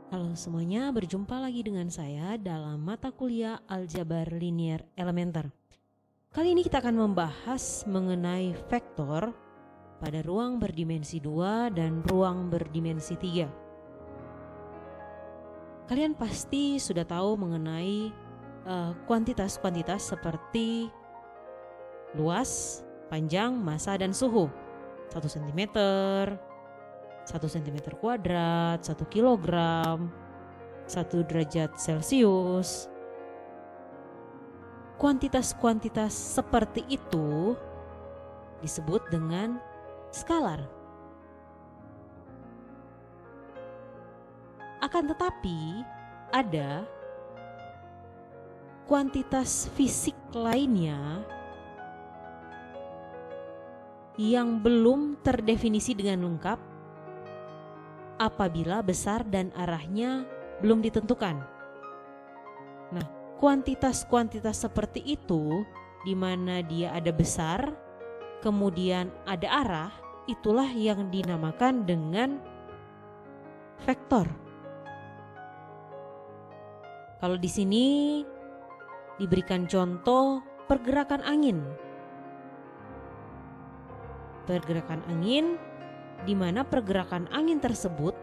Halo semuanya, berjumpa lagi dengan saya dalam mata kuliah Aljabar Linear Elementer. Kali ini kita akan membahas mengenai vektor pada ruang berdimensi 2 dan ruang berdimensi 3. Kalian pasti sudah tahu mengenai kuantitas-kuantitas seperti luas, panjang, massa, dan suhu. 1 cm, 1 cm kuadrat, 1 kilogram, 1 derajat Celcius. Kuantitas-kuantitas seperti itu disebut dengan skalar. Akan tetapi ada kuantitas fisik lainnya yang belum terdefinisi dengan lengkap apabila besar dan arahnya belum ditentukan. Nah, kuantitas-kuantitas seperti itu di mana dia ada besar, kemudian ada arah, itulah yang dinamakan dengan vektor. Kalau di sini diberikan contoh pergerakan angin. Pergerakan angin di mana pergerakan angin tersebut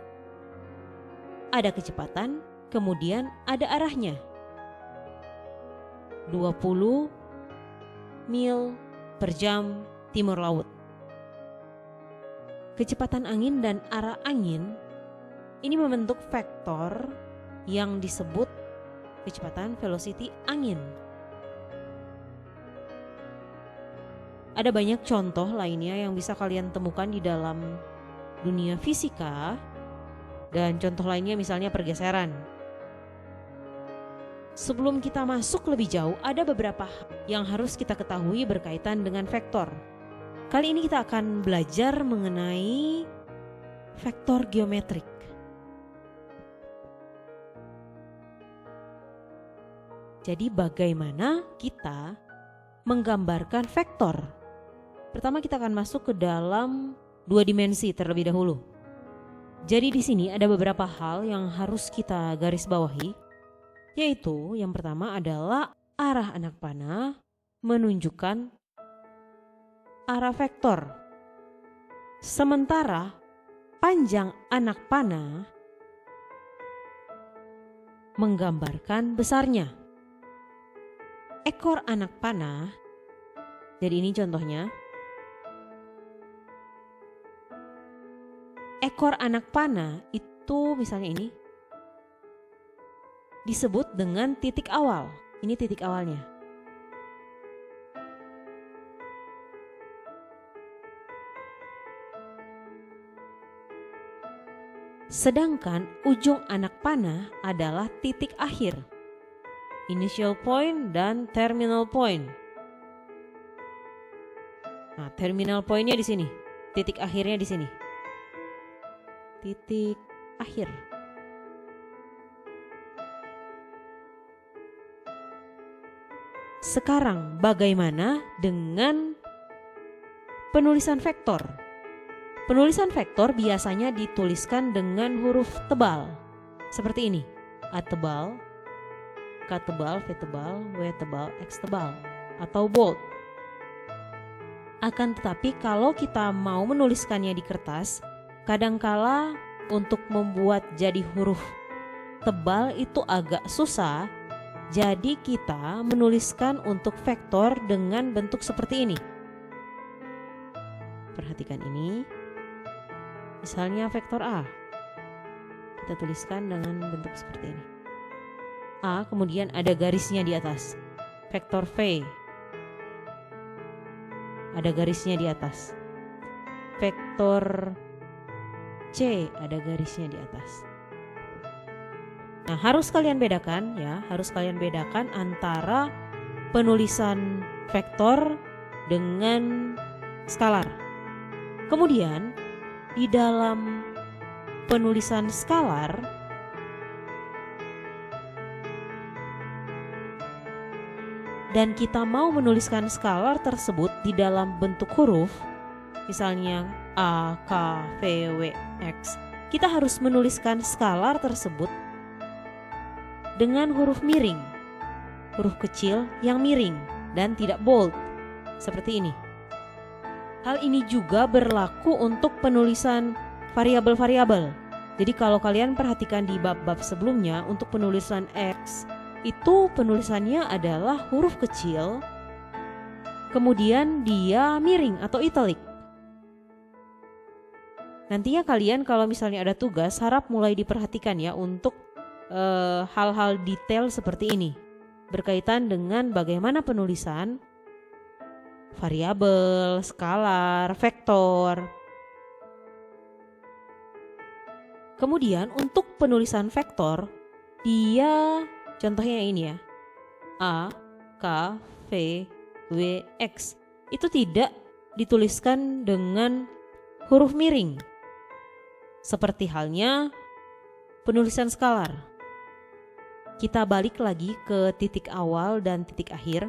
ada kecepatan, kemudian ada arahnya. 20 mil per jam timur laut. Kecepatan angin dan arah angin ini membentuk vektor yang disebut kecepatan velocity angin. Ada banyak contoh lainnya yang bisa kalian temukan di dalam dunia fisika, dan contoh lainnya misalnya pergeseran. Sebelum kita masuk lebih jauh, ada beberapa hal yang harus kita ketahui berkaitan dengan vektor. Kali ini kita akan belajar mengenai vektor geometrik. Jadi bagaimana kita menggambarkan vektor? Pertama kita akan masuk ke dalam 2 dimensi terlebih dahulu. Jadi di sini ada beberapa hal yang harus kita garis bawahi, yaitu yang pertama adalah arah anak panah menunjukkan arah vektor. Sementara panjang anak panah menggambarkan besarnya. Ekor anak panah, jadi ini contohnya. Ekor anak panah itu misalnya ini disebut dengan titik awal. Ini titik awalnya. Sedangkan ujung anak panah adalah titik akhir. Initial point dan terminal point. Nah, terminal pointnya di sini. Titik akhirnya di sini. Titik akhir. Sekarang bagaimana dengan penulisan vektor? Penulisan vektor biasanya dituliskan dengan huruf tebal. Seperti ini. A tebal, K tebal, V tebal, W tebal, X tebal, atau bold. Akan tetapi kalau kita mau menuliskannya di kertas, kadangkala untuk membuat jadi huruf tebal itu agak susah. Jadi kita menuliskan untuk vektor dengan bentuk seperti ini. Perhatikan ini. Misalnya vektor A. Kita tuliskan dengan bentuk seperti ini. A, kemudian ada garisnya di atas. Vektor V. Ada garisnya di atas. Vektor C, ada garisnya di atas. Nah, harus kalian bedakan ya, harus kalian bedakan antara penulisan vektor dengan skalar. Kemudian di dalam penulisan skalar dan kita mau menuliskan skalar tersebut di dalam bentuk huruf, misalnya A, K, V, W, X, kita harus menuliskan skalar tersebut dengan huruf miring, huruf kecil yang miring dan tidak bold, seperti ini. Hal ini juga berlaku untuk penulisan variabel-variabel. Jadi kalau kalian perhatikan di bab-bab sebelumnya, untuk penulisan X itu penulisannya adalah huruf kecil, kemudian dia miring atau italic. Nantinya kalian kalau misalnya ada tugas, harap mulai diperhatikan ya untuk hal-hal detail seperti ini, berkaitan dengan bagaimana penulisan variabel, skalar, vektor. Kemudian untuk penulisan vektor, dia contohnya ini ya, A, K, V, W, X. Itu tidak dituliskan dengan huruf miring, seperti halnya penulisan skalar. Kita balik lagi ke titik awal dan titik akhir.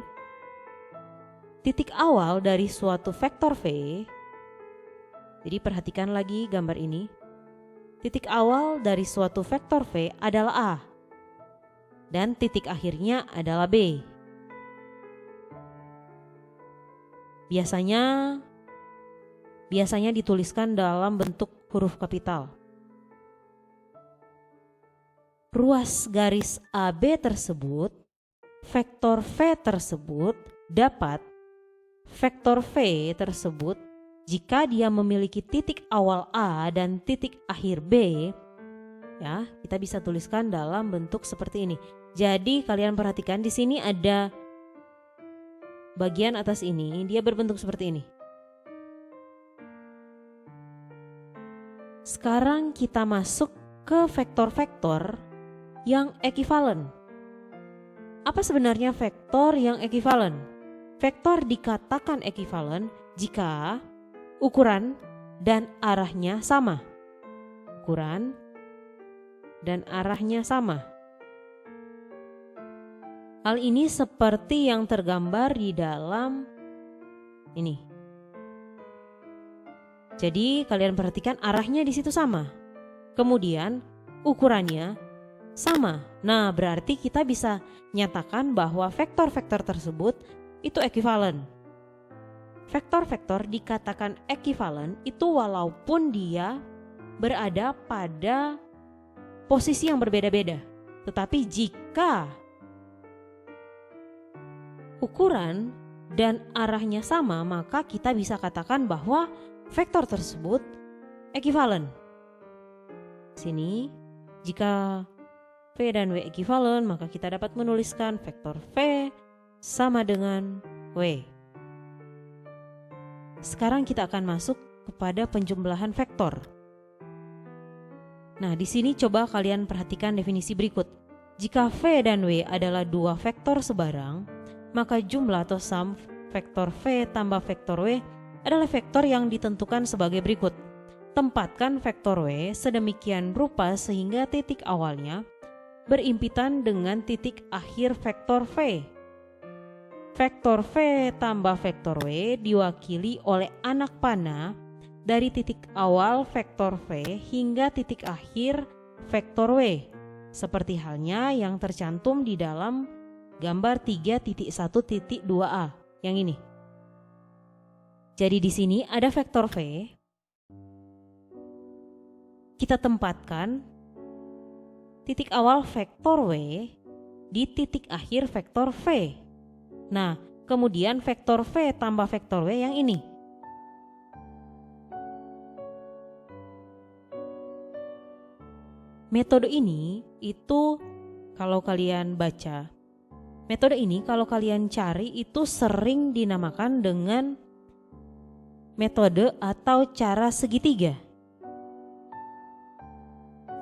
Titik awal dari suatu vektor V, jadi perhatikan lagi gambar ini. Titik awal dari suatu vektor V adalah A, dan titik akhirnya adalah B. Biasanya dituliskan dalam bentuk huruf kapital. Ruas garis AB tersebut, vektor V tersebut dapat vektor V tersebut jika dia memiliki titik awal A dan titik akhir B, ya, kita bisa tuliskan dalam bentuk seperti ini. Jadi kalian perhatikan di sini ada bagian atas ini, dia berbentuk seperti ini. Sekarang kita masuk ke vektor-vektor yang ekivalen. Apa sebenarnya vektor yang ekivalen? Vektor dikatakan ekivalen jika ukuran dan arahnya sama. Ukuran dan arahnya sama. Hal ini seperti yang tergambar di dalam ini. Jadi kalian perhatikan arahnya di situ sama. Kemudian ukurannya sama. Nah, berarti kita bisa nyatakan bahwa vektor-vektor tersebut itu ekivalen. Vektor-vektor dikatakan ekivalen itu walaupun dia berada pada posisi yang berbeda-beda. Tetapi jika ukuran dan arahnya sama, maka kita bisa katakan bahwa vektor tersebut ekivalen. Sini, jika V dan W ekivalen, maka kita dapat menuliskan vektor V sama dengan W. Sekarang kita akan masuk kepada penjumlahan vektor. Nah, di sini coba kalian perhatikan definisi berikut. Jika V dan W adalah dua vektor sebarang, maka jumlah atau sum vektor V tambah vektor W adalah vektor yang ditentukan sebagai berikut. Tempatkan vektor W sedemikian rupa sehingga titik awalnya berimpitan dengan titik akhir vektor V. Vektor V tambah vektor W diwakili oleh anak panah dari titik awal vektor V hingga titik akhir vektor W, seperti halnya yang tercantum di dalam gambar 3.1.2a yang ini. Jadi di sini ada vektor V. Kita tempatkan titik awal vektor W di titik akhir vektor V. Nah, kemudian vektor V tambah vektor W yang ini. Metode ini itu kalau kalian baca, metode ini kalau kalian cari itu sering dinamakan dengan metode atau cara segitiga.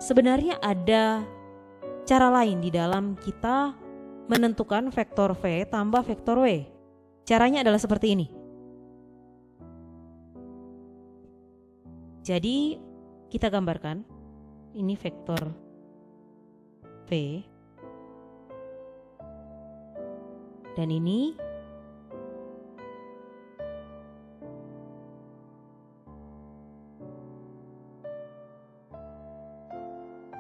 Sebenarnya ada cara lain di dalam kita menentukan vektor V tambah vektor W. Caranya adalah seperti ini. Jadi kita gambarkan, ini vektor V dan ini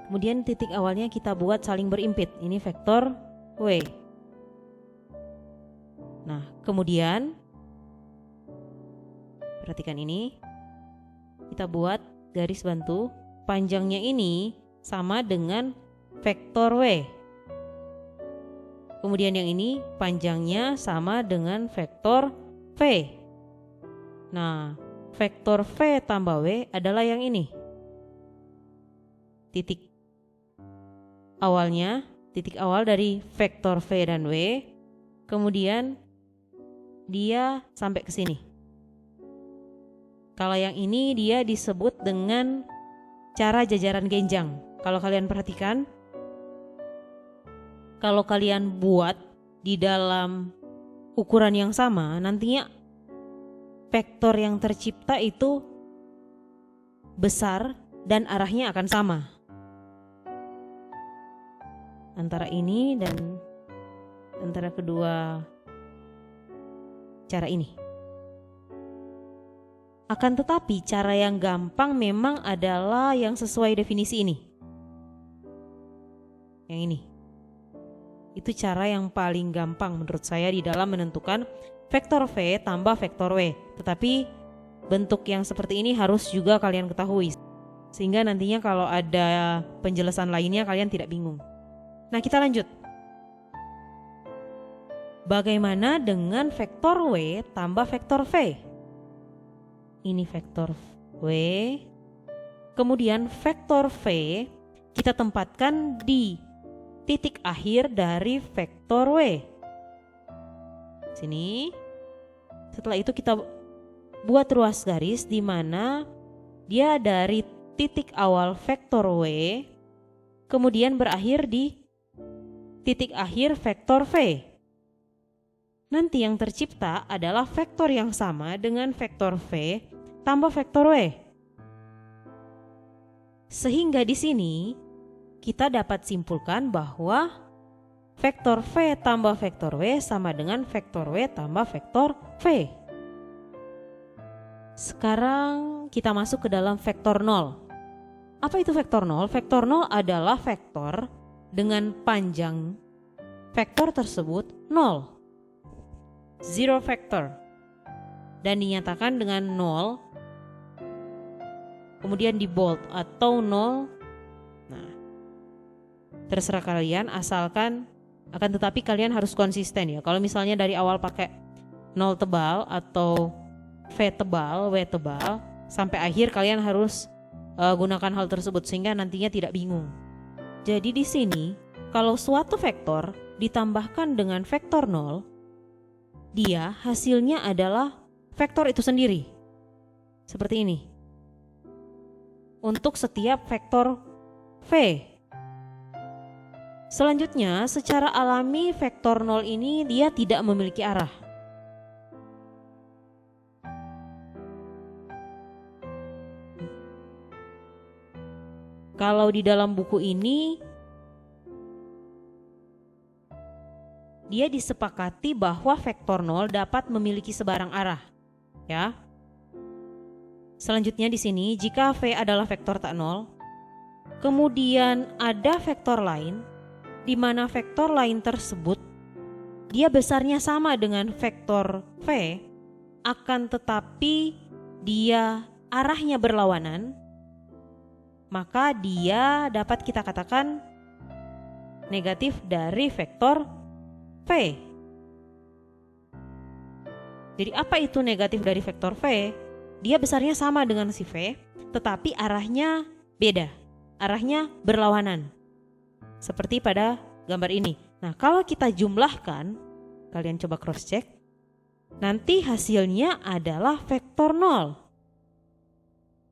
Kemudian titik awalnya kita buat saling berimpit. Ini vektor W. Nah, kemudian perhatikan ini. Kita buat garis bantu. Panjangnya ini sama dengan vektor W. Kemudian yang ini panjangnya sama dengan vektor V. Nah, vektor V tambah W adalah yang ini. Titik awal dari vektor V dan W, kemudian dia sampai ke sini. Kalau yang ini dia disebut dengan cara jajaran genjang. Kalau kalian perhatikan, kalau kalian buat di dalam ukuran yang sama, nantinya vektor yang tercipta itu besar dan arahnya akan sama. Antara ini dan antara kedua cara ini. Akan tetapi cara yang gampang memang adalah yang sesuai definisi ini. Yang ini. Itu cara yang paling gampang menurut saya di dalam menentukan vektor V tambah vektor W. Tetapi bentuk yang seperti ini harus juga kalian ketahui. Sehingga nantinya kalau ada penjelasan lainnya kalian tidak bingung. Nah, kita lanjut. Bagaimana dengan vektor W tambah vektor V? Ini vektor W. Kemudian vektor V kita tempatkan di titik akhir dari vektor W. Sini. Setelah itu kita buat ruas garis di mana dia dari titik awal vektor W kemudian berakhir di titik akhir vektor V. Nanti yang tercipta adalah vektor yang sama dengan vektor V tambah vektor W. Sehingga di sini kita dapat simpulkan bahwa vektor V tambah vektor W sama dengan vektor W tambah vektor V. Sekarang kita masuk ke dalam vektor 0. Apa itu vektor 0? Vektor 0 adalah vektor dengan panjang vektor tersebut 0. Zero vector. Dan dinyatakan dengan 0. Kemudian di bold atau 0. Nah, terserah kalian asalkan akan tetapi kalian harus konsisten ya. Kalau misalnya dari awal pakai 0 tebal atau V tebal, W tebal, sampai akhir kalian harus gunakan hal tersebut sehingga nantinya tidak bingung. Jadi di sini kalau suatu vektor ditambahkan dengan vektor 0, dia hasilnya adalah vektor itu sendiri. Seperti ini. Untuk setiap vektor V. Selanjutnya, secara alami vektor 0 ini dia tidak memiliki arah. Kalau di dalam buku ini dia disepakati bahwa vektor 0 dapat memiliki sebarang arah, ya. Selanjutnya di sini jika V adalah vektor tak nol, kemudian ada vektor lain di mana vektor lain tersebut dia besarnya sama dengan vektor V, akan tetapi dia arahnya berlawanan, maka dia dapat kita katakan negatif dari vektor V. Jadi apa itu negatif dari vektor V? Dia besarnya sama dengan si V, tetapi arahnya beda. Arahnya berlawanan. Seperti pada gambar ini. Nah, kalau kita jumlahkan, kalian coba cross check, nanti hasilnya adalah vektor 0.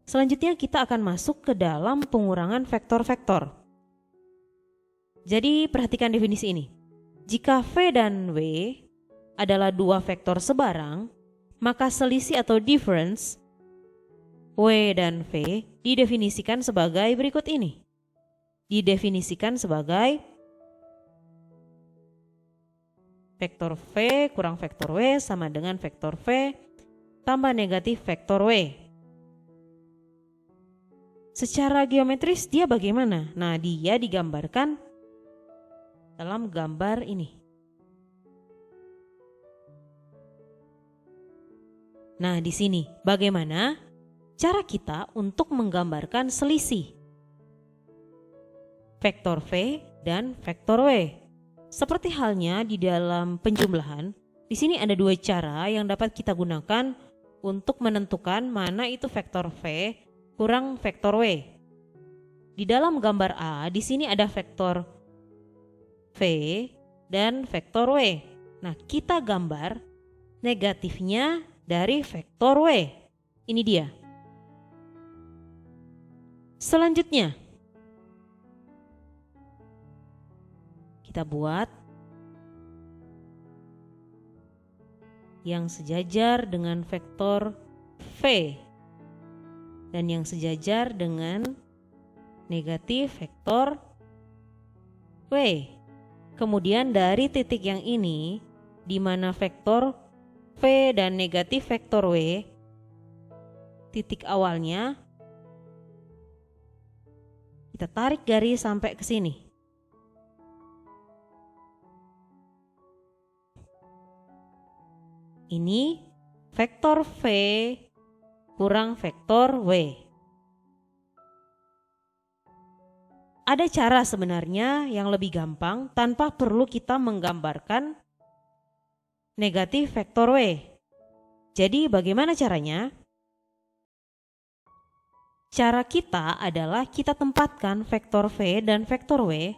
Selanjutnya kita akan masuk ke dalam pengurangan vektor-vektor. Jadi perhatikan definisi ini. Jika V dan W adalah dua vektor sebarang, maka selisih atau difference W dan V didefinisikan sebagai berikut ini. Didefinisikan sebagai vektor V kurang vektor W sama dengan vektor V tambah negatif vektor W. Secara geometris dia bagaimana? Nah, dia digambarkan dalam gambar ini. Nah, di sini bagaimana cara kita untuk menggambarkan selisih vektor V dan vektor W. Seperti halnya di dalam penjumlahan, di sini ada dua cara yang dapat kita gunakan untuk menentukan mana itu vektor V kurang vektor W. Di dalam gambar A, di sini ada vektor V dan vektor W. Nah, kita gambar negatifnya dari vektor W. Ini dia. Selanjutnya, kita buat yang sejajar dengan vektor V dan yang sejajar dengan negatif vektor W. Kemudian dari titik yang ini, di mana vektor V dan negatif vektor W, titik awalnya, kita tarik garis sampai ke sini. Ini vektor V kurang vektor W. Ada cara sebenarnya yang lebih gampang tanpa perlu kita menggambarkan negatif vektor W. Jadi bagaimana caranya? Cara kita adalah kita tempatkan vektor V dan vektor W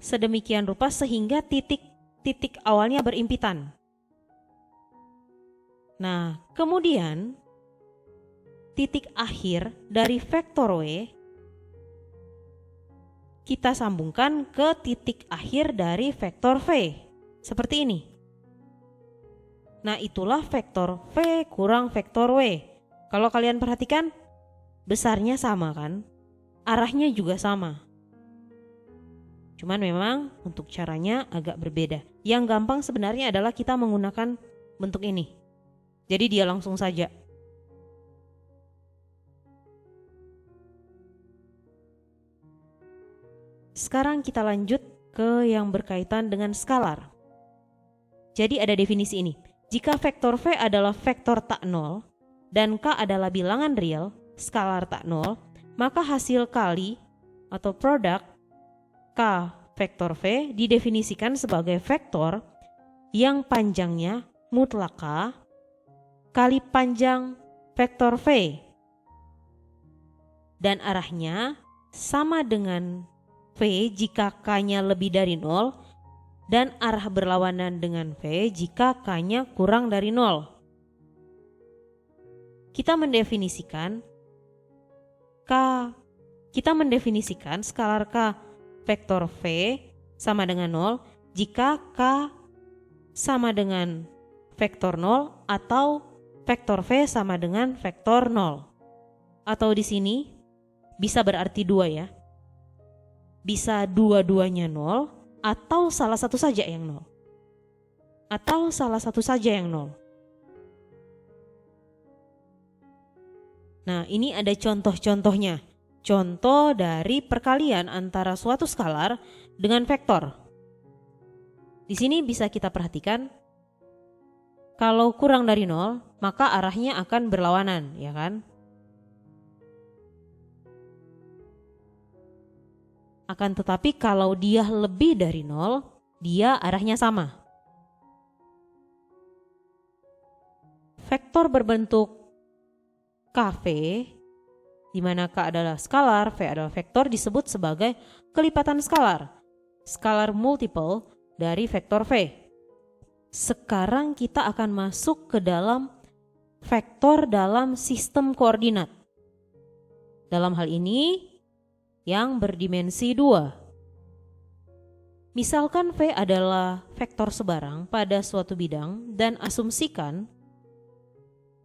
sedemikian rupa sehingga titik awalnya berimpitan. Nah, kemudian titik akhir dari vektor W kita sambungkan ke titik akhir dari vektor V. Seperti ini. Nah, itulah vektor V kurang vektor W. Kalau kalian perhatikan, besarnya sama kan? Arahnya juga sama. Cuman memang untuk caranya agak berbeda. Yang gampang sebenarnya adalah kita menggunakan bentuk ini. Jadi dia langsung saja. Sekarang kita lanjut ke yang berkaitan dengan skalar. Jadi ada definisi ini. Jika vektor V adalah vektor tak nol dan K adalah bilangan real, skalar tak nol, maka hasil kali atau produk K vektor V didefinisikan sebagai vektor yang panjangnya mutlak K kali panjang vektor V dan arahnya sama dengan V jika K-nya lebih dari 0 dan arah berlawanan dengan V jika K-nya kurang dari 0. Kita mendefinisikan skalar K vektor V sama dengan 0 jika K sama dengan vektor 0 atau vektor V sama dengan vektor 0. Atau di sini bisa berarti 2 ya. Bisa dua-duanya 0 atau salah satu saja yang 0. Atau salah satu saja yang 0. Nah, ini ada contoh-contohnya. Contoh dari perkalian antara suatu skalar dengan vektor. Di sini bisa kita perhatikan, kalau kurang dari 0, maka arahnya akan berlawanan, ya kan? Akan tetapi kalau dia lebih dari 0, dia arahnya sama. Vektor berbentuk KV, di mana K adalah skalar, V adalah vektor, disebut sebagai kelipatan skalar. Skalar multiple dari vektor V. Sekarang kita akan masuk ke dalam vektor dalam sistem koordinat. Dalam hal ini yang berdimensi 2. Misalkan V adalah vektor sebarang pada suatu bidang dan asumsikan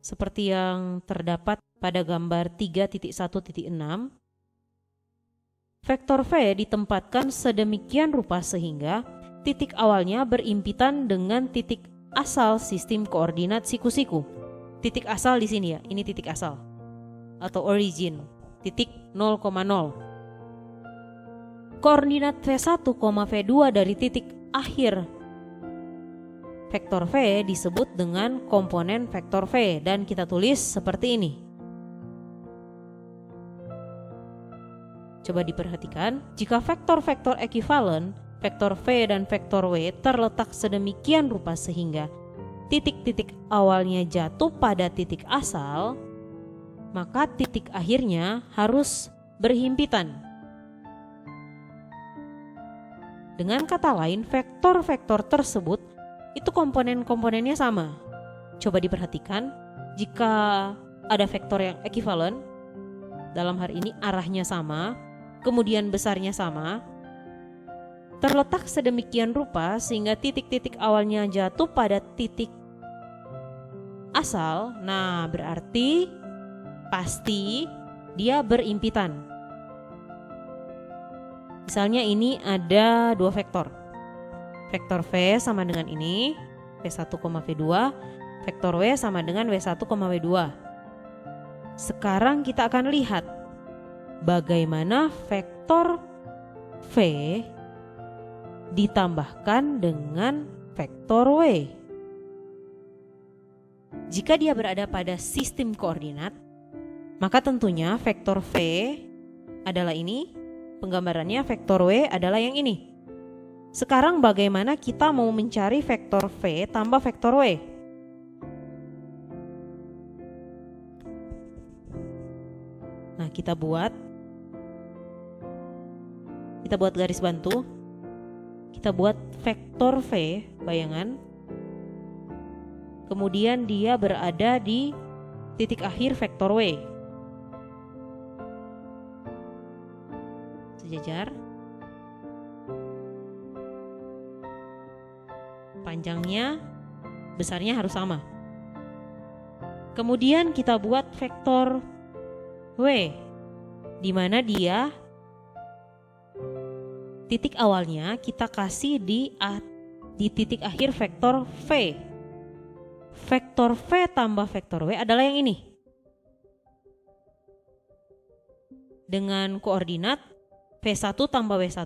seperti yang terdapat pada gambar 3.1.6, vektor V ditempatkan sedemikian rupa sehingga titik awalnya berimpitan dengan titik asal sistem koordinat siku-siku. Titik asal di sini ya, ini titik asal atau origin. titik 0,0. Koordinat V1, V2 dari titik akhir vektor V disebut dengan komponen vektor V dan kita tulis seperti ini. Coba diperhatikan, jika vektor-vektor ekuivalen, vektor V dan vektor W terletak sedemikian rupa sehingga titik-titik awalnya jatuh pada titik asal, maka titik akhirnya harus berhimpitan. Dengan kata lain, vektor-vektor tersebut itu komponen-komponennya sama. Coba diperhatikan, jika ada vektor yang ekuivalen, dalam hal ini arahnya sama, kemudian besarnya sama, terletak sedemikian rupa sehingga titik-titik awalnya jatuh pada titik asal, nah berarti pasti dia berimpitan. Misalnya ini ada dua vektor. Vektor V sama dengan ini, V1, V2. Vektor W sama dengan W1, W2. Sekarang kita akan lihat bagaimana vektor V ditambahkan dengan vektor W. Jika dia berada pada sistem koordinat, maka tentunya vektor V adalah ini, penggambarannya vektor W adalah yang ini. Sekarang bagaimana kita mau mencari vektor V tambah vektor W? Nah, kita buat garis bantu. Kita buat vektor V, bayangan. Kemudian dia berada di titik akhir vektor W. Sejajar. Panjangnya, besarnya harus sama. Kemudian kita buat vektor W, di mana dia titik awalnya kita kasih di titik akhir vektor V. Vektor V tambah vektor W adalah yang ini. Dengan koordinat V1 tambah W1,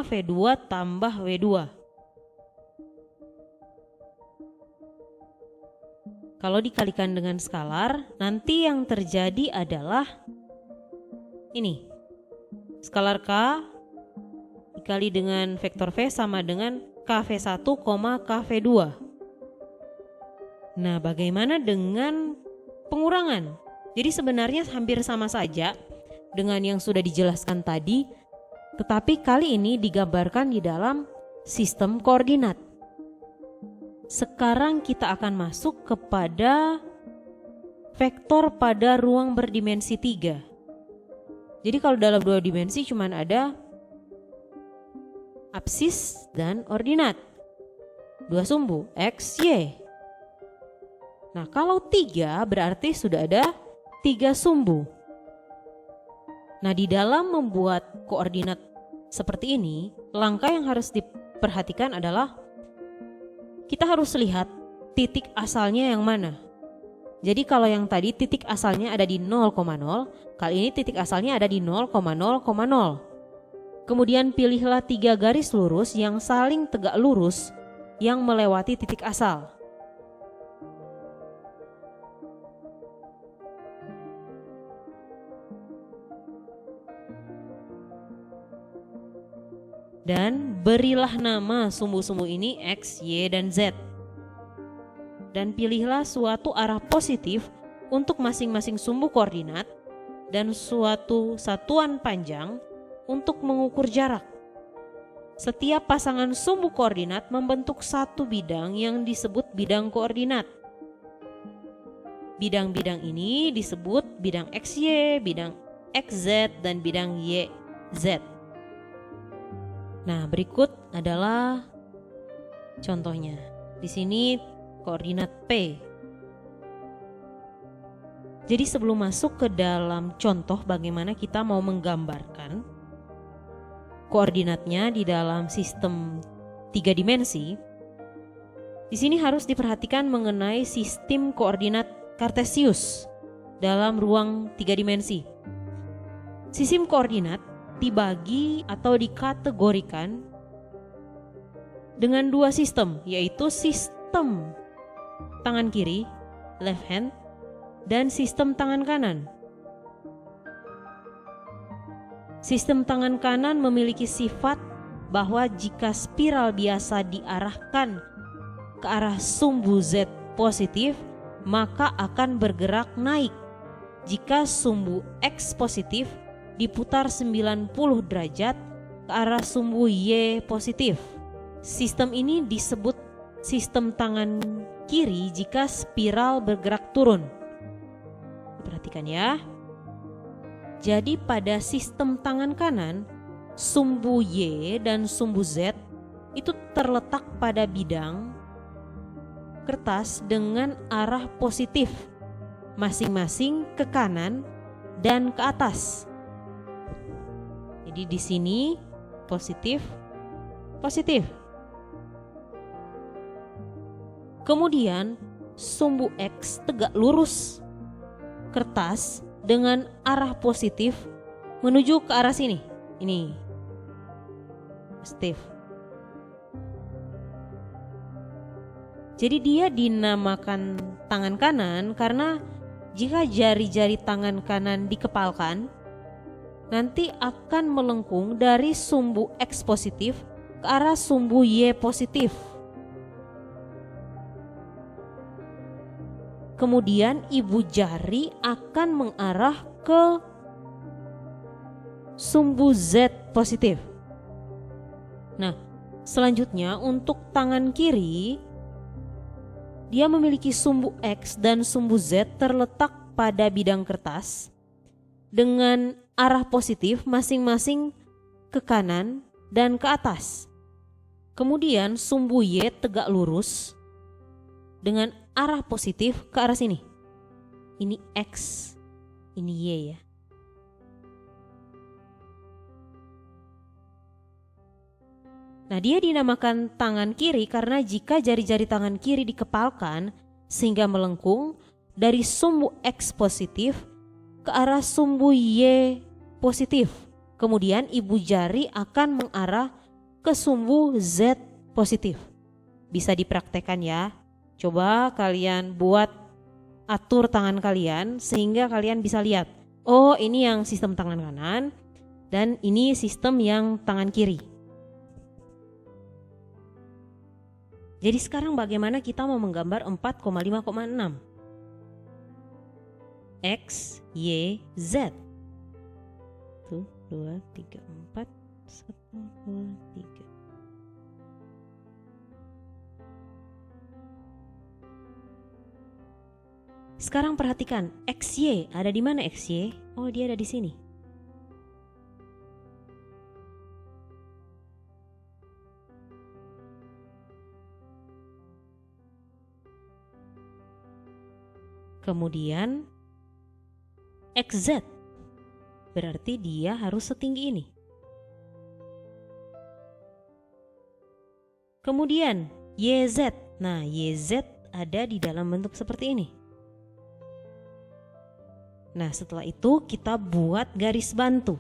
V2 tambah W2. Kalau dikalikan dengan skalar, nanti yang terjadi adalah ini. Skalar K dikali dengan vektor V sama dengan KV1, KV2. Nah, bagaimana dengan pengurangan? Jadi sebenarnya hampir sama saja dengan yang sudah dijelaskan tadi, tetapi kali ini digambarkan di dalam sistem koordinat. Sekarang kita akan masuk kepada vektor pada ruang berdimensi 3. Jadi kalau dalam 2 dimensi cuma ada absis dan ordinat. 2 sumbu, X, Y. Nah, kalau 3 berarti sudah ada 3 sumbu. Nah, di dalam membuat koordinat seperti ini, langkah yang harus diperhatikan adalah kita harus lihat titik asalnya yang mana. Jadi kalau yang tadi titik asalnya ada di 0,0, kali ini titik asalnya ada di 0,0,0. Kemudian pilihlah 3 garis lurus yang saling tegak lurus yang melewati titik asal. Dan berilah nama sumbu-sumbu ini X, Y, dan Z. Dan pilihlah suatu arah positif untuk masing-masing sumbu koordinat dan suatu satuan panjang untuk mengukur jarak. Setiap pasangan sumbu koordinat membentuk satu bidang yang disebut bidang koordinat. Bidang-bidang ini disebut bidang XY, bidang XZ, dan bidang YZ. Nah, berikut adalah contohnya. Di sini koordinat P. Jadi sebelum masuk ke dalam contoh bagaimana kita mau menggambarkan koordinatnya di dalam sistem 3 dimensi, di sini harus diperhatikan mengenai sistem koordinat Kartesius dalam ruang 3 dimensi. Sistem koordinat dibagi atau dikategorikan dengan dua sistem, yaitu sistem tangan kiri, left hand, dan sistem tangan kanan. Sistem tangan kanan memiliki sifat bahwa jika spiral biasa diarahkan ke arah sumbu Z positif, maka akan bergerak naik. Jika sumbu X positif diputar 90 derajat ke arah sumbu Y positif. Sistem ini disebut sistem tangan kiri jika spiral bergerak turun. Perhatikan ya. Jadi pada sistem tangan kanan, sumbu Y dan sumbu Z itu terletak pada bidang kertas dengan arah positif, masing-masing ke kanan dan ke atas. Jadi di sini positif, positif. Kemudian sumbu X tegak lurus kertas dengan arah positif menuju ke arah sini. Ini positif. Jadi dia dinamakan tangan kanan karena jika jari-jari tangan kanan dikepalkan, nanti akan melengkung dari sumbu X positif ke arah sumbu Y positif. Kemudian ibu jari akan mengarah ke sumbu Z positif. Nah, selanjutnya untuk tangan kiri, dia memiliki sumbu X dan sumbu Z terletak pada bidang kertas dengan arah positif masing-masing ke kanan dan ke atas. Kemudian sumbu Y tegak lurus dengan arah positif ke arah sini. Ini X, ini Y ya. Nah, dia dinamakan tangan kiri karena jika jari-jari tangan kiri dikepalkan sehingga melengkung dari sumbu X positif ke arah sumbu Y positif. Kemudian ibu jari akan mengarah ke sumbu Z positif. Bisa dipraktekkan ya. Coba kalian buat atur tangan kalian sehingga kalian bisa lihat. Oh, ini yang sistem tangan kanan dan ini sistem yang tangan kiri. Jadi sekarang bagaimana kita mau menggambar 4,5,6? X, Y, Z. 1, 2, 3, 4, 1, 2, 3. Sekarang perhatikan, XY ada di mana XY? Oh, dia ada di sini. Kemudian XZ, berarti dia harus setinggi ini. Kemudian YZ, nah YZ ada di dalam bentuk seperti ini. Nah, setelah itu kita buat garis bantu.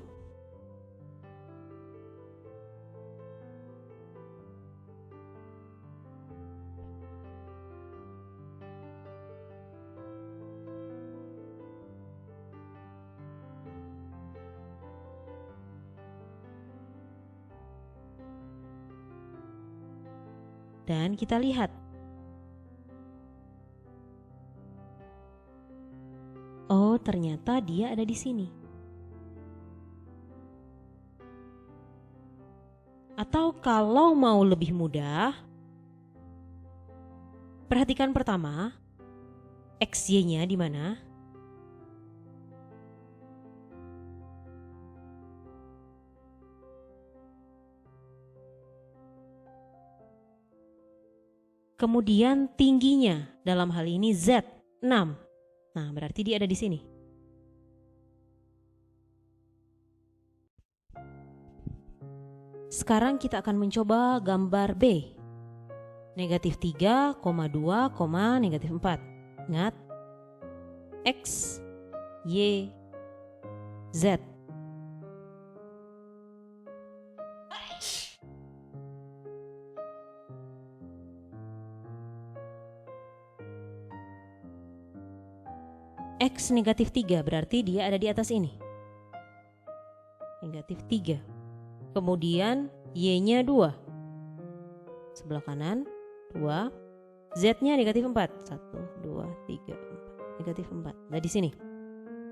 Dan kita lihat. Oh, ternyata dia ada di sini. Atau kalau mau lebih mudah, perhatikan pertama, XY-nya di mana? Kemudian tingginya, dalam hal ini Z, 6. Nah, berarti dia ada di sini. Sekarang kita akan mencoba gambar B. Negatif 3, 2, negatif 4. Ingat, X, Y, Z. X negatif 3 berarti dia ada di atas ini. Negatif 3. Kemudian Y-nya 2. Sebelah kanan 2. Z-nya negatif 4. 1, 2, 3, 4. Negatif 4. Nah di sini.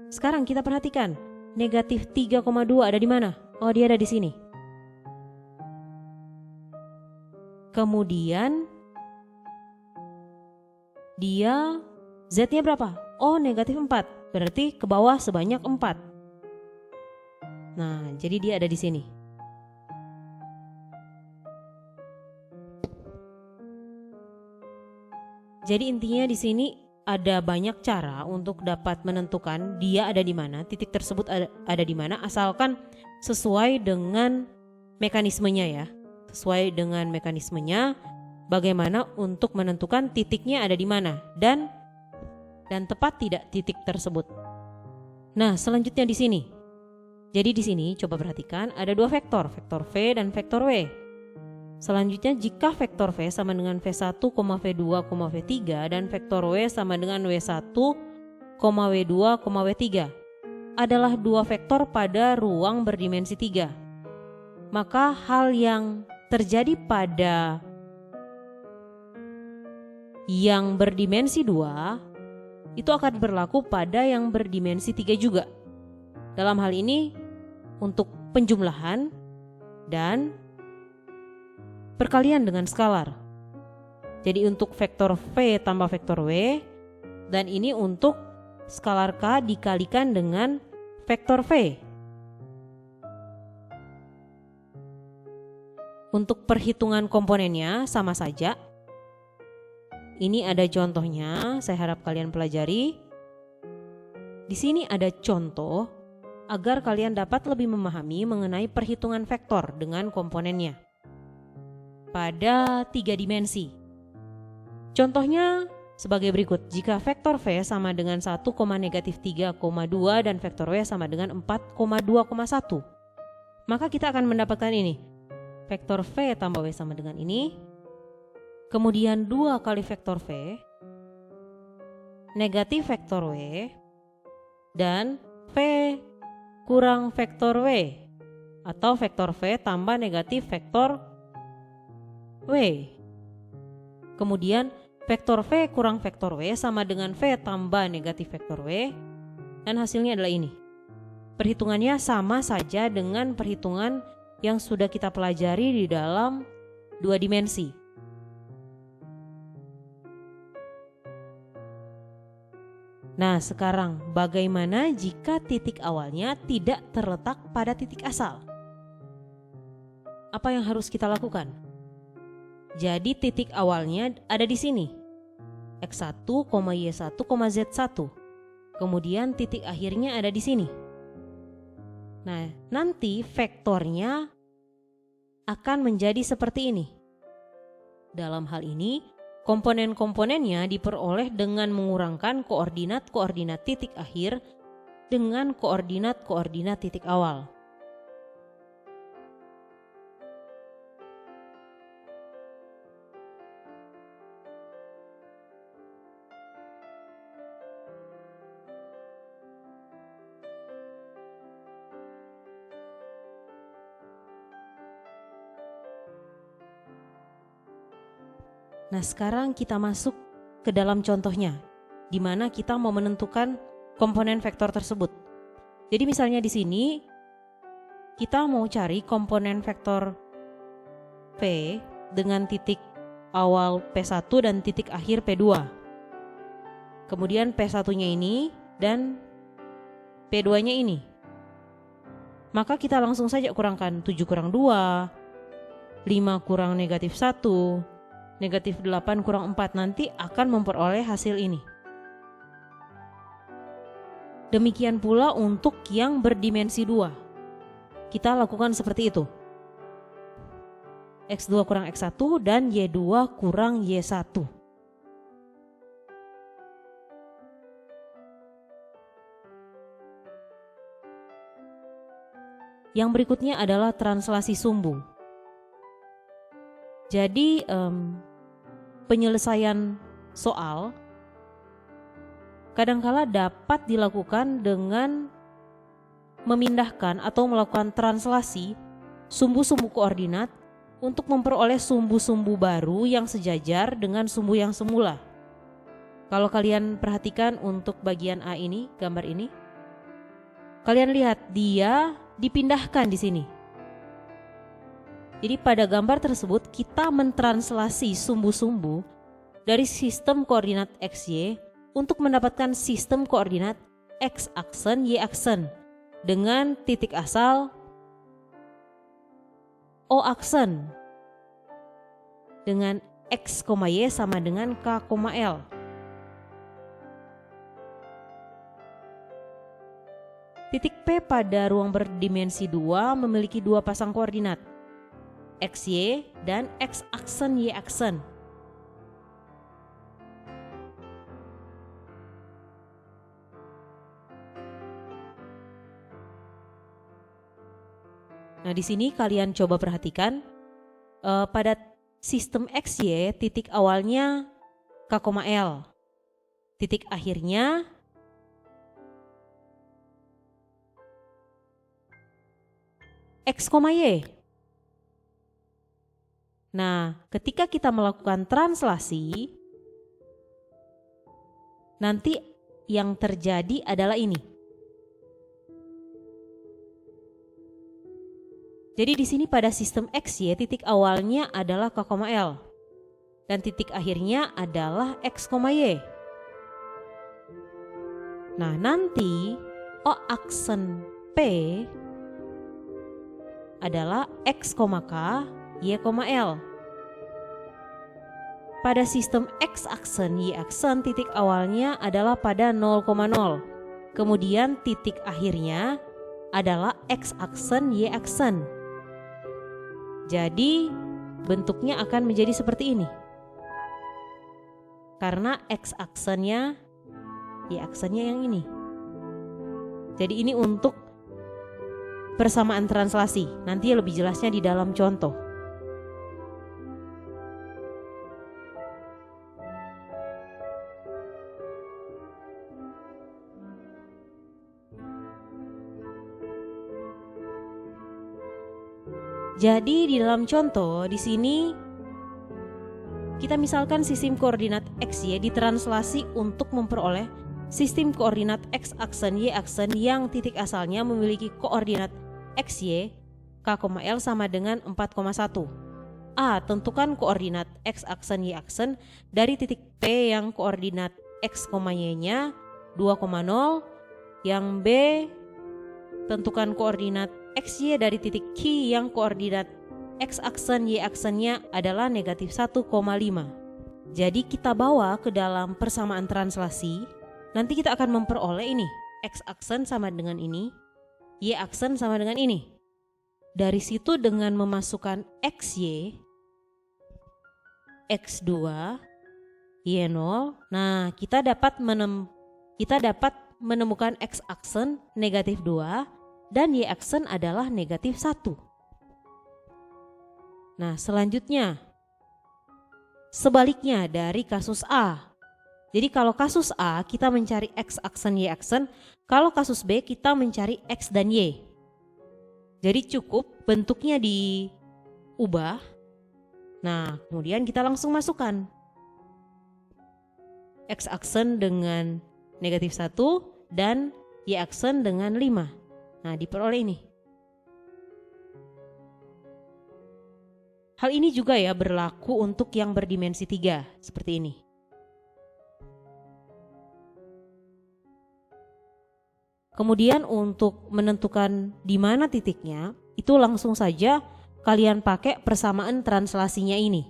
Sekarang kita perhatikan. Negatif 3,2 ada di mana? Oh, dia ada di sini. Kemudian dia Z-nya berapa? Oh, negatif 4. Berarti ke bawah sebanyak 4. Nah, jadi dia ada di sini. Jadi intinya di sini ada banyak cara untuk dapat menentukan dia ada di mana, titik tersebut ada di mana, asalkan sesuai dengan mekanismenya ya. Sesuai dengan mekanismenya bagaimana untuk menentukan titiknya ada di mana dan tepat tidak titik tersebut. Nah, selanjutnya di sini. Jadi di sini coba perhatikan ada dua vektor V dan vektor W. Selanjutnya jika vektor V sama dengan V1, V2, V3 dan vektor W sama dengan W1, W2, W3 adalah dua vektor pada ruang berdimensi 3. Maka hal yang terjadi pada yang berdimensi 2 itu akan berlaku pada yang berdimensi 3 juga. Dalam hal ini untuk penjumlahan dan perkalian dengan skalar. Jadi untuk vektor V tambah vektor W, dan ini untuk skalar K dikalikan dengan vektor V. Untuk perhitungan komponennya sama saja. Ini ada contohnya, saya harap kalian pelajari. Di sini ada contoh agar kalian dapat lebih memahami mengenai perhitungan vektor dengan komponennya pada 3 dimensi. Contohnya sebagai berikut. Jika vektor V sama dengan 1, negatif 3,2 dan vektor W sama dengan 4,2,1, maka kita akan mendapatkan ini. Vektor V tambah W sama dengan ini. Kemudian 2 kali vektor V negatif vektor W dan V kurang vektor W atau vektor V tambah negatif vektor W. Kemudian vektor V kurang vektor W sama dengan V tambah negatif vektor W, dan hasilnya adalah ini. Perhitungannya sama saja dengan perhitungan yang sudah kita pelajari di dalam 2 dimensi. Nah, sekarang bagaimana jika titik awalnya tidak terletak pada titik asal? Apa yang harus kita lakukan? Jadi titik awalnya ada di sini. X1, Y1, Z1. Kemudian titik akhirnya ada di sini. Nah, nanti vektornya akan menjadi seperti ini. Dalam hal ini, komponen-komponennya diperoleh dengan mengurangkan koordinat-koordinat titik akhir dengan koordinat-koordinat titik awal. Nah, sekarang kita masuk ke dalam contohnya, di mana kita mau menentukan komponen vektor tersebut. Jadi misalnya di sini kita mau cari komponen vektor V dengan titik awal P1 dan titik akhir P2. Kemudian P1-nya ini dan P2-nya ini. Maka kita langsung saja kurangkan 7 kurang 2, 5 kurang negatif 1, negatif 8 kurang 4, nanti akan memperoleh hasil ini. Demikian pula untuk yang berdimensi 2. Kita lakukan seperti itu. X2 kurang X1 dan Y2 kurang Y1. Yang berikutnya adalah translasi sumbu. Jadi penyelesaian soal kadangkala dapat dilakukan dengan memindahkan atau melakukan translasi sumbu-sumbu koordinat untuk memperoleh sumbu-sumbu baru yang sejajar dengan sumbu yang semula. Kalau kalian perhatikan untuk bagian A ini, gambar ini, kalian lihat dia dipindahkan di sini. Jadi pada gambar tersebut kita mentranslasi sumbu-sumbu dari sistem koordinat XY untuk mendapatkan sistem koordinat X aksen Y aksen dengan titik asal O aksen dengan X, Y sama dengan K, L. Titik P pada ruang berdimensi 2 memiliki dua pasang koordinat, XY dan X aksen Y aksen. Nah, di sini kalian coba perhatikan pada sistem XY titik awalnya K, L. Titik akhirnya X, Y. Nah, ketika kita melakukan translasi, nanti yang terjadi adalah ini. Jadi di sini pada sistem XY titik awalnya adalah K, L dan titik akhirnya adalah X, Y. Nah, nanti O aksen P adalah X, K, Y, L. Pada sistem X aksen Y aksen titik awalnya adalah pada 0,0. Kemudian titik akhirnya adalah X aksen Y aksen. Jadi bentuknya akan menjadi seperti ini. Karena X aksennya Y aksennya yang ini. Jadi ini untuk persamaan translasi. Nanti lebih jelasnya di dalam contoh. Jadi di dalam contoh di sini kita misalkan sistem koordinat XY ditranslasi untuk memperoleh sistem koordinat X aksen Y aksen yang titik asalnya memiliki koordinat XY K, L sama dengan 4,1. A. Tentukan koordinat X aksen Y aksen dari titik P yang koordinat X, Y-nya 2,0. Yang B. Tentukan koordinat XY dari titik Q yang koordinat X aksen Y aksennya adalah negatif 1,5. Jadi kita bawa ke dalam persamaan translasi. Nanti kita akan memperoleh ini. X aksen sama dengan ini, Y aksen sama dengan ini. Dari situ dengan memasukkan XY, X2, Y0. Nah, kita dapat menemukan X aksen negatif 2 dan Y aksen adalah negatif 1. Nah, selanjutnya sebaliknya dari kasus A. Jadi kalau kasus A kita mencari X aksen Y aksen, kalau kasus B kita mencari X dan Y. Jadi cukup bentuknya diubah. Nah, kemudian kita langsung masukkan X aksen dengan negatif 1 dan Y aksen dengan 5. Nah, diperoleh ini. Hal ini juga ya berlaku untuk yang berdimensi 3 seperti ini. Kemudian untuk menentukan di mana titiknya, itu langsung saja kalian pakai persamaan translasinya ini.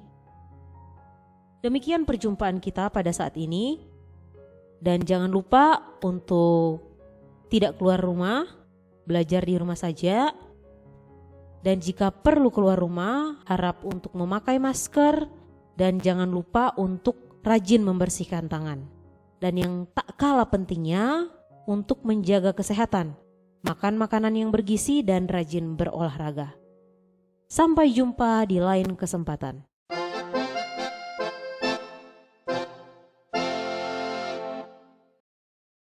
Demikian perjumpaan kita pada saat ini. Dan jangan lupa untuk tidak keluar rumah, belajar di rumah saja. Dan jika perlu keluar rumah, harap untuk memakai masker dan jangan lupa untuk rajin membersihkan tangan. Dan yang tak kalah pentingnya, untuk menjaga kesehatan, makan makanan yang bergizi dan rajin berolahraga. Sampai jumpa di lain kesempatan.